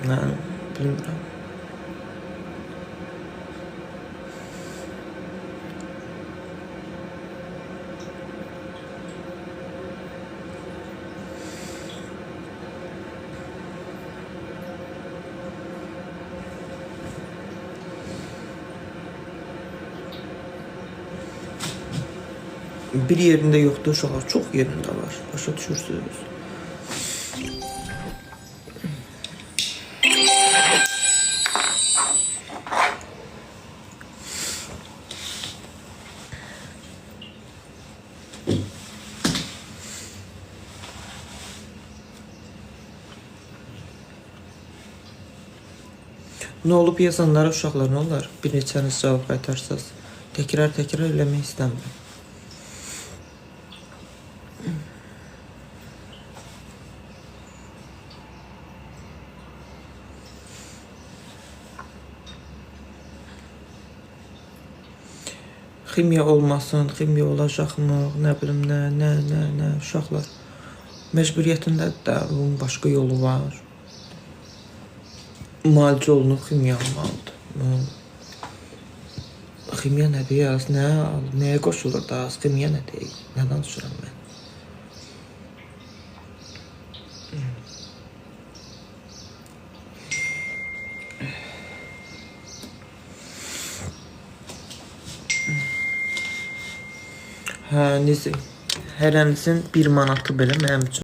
Yəni, bilmirəm. Bir yerində yoxdur uşaqlar, çox yerində var. Başa düşürsünüz? Nə olub yazanlara uşaqlar, nə olar? Bir neçəniz cavab qaytarsınız. Təkrar eləmək istəmirəm. Ximiya olmasın, ximiya olacaqmı, nə bilim, nə, uşaqlar. Məcburiyyətində də bunun başqa yolu var. Müalicə olunub ximiya almalıdır. Ximiya nədir ya? Nəyə qoşulur da? Ximiya nədir? Nə danışıram mən? Hə, Nizi. Hərənizin 1 manatı belə mənim üçün.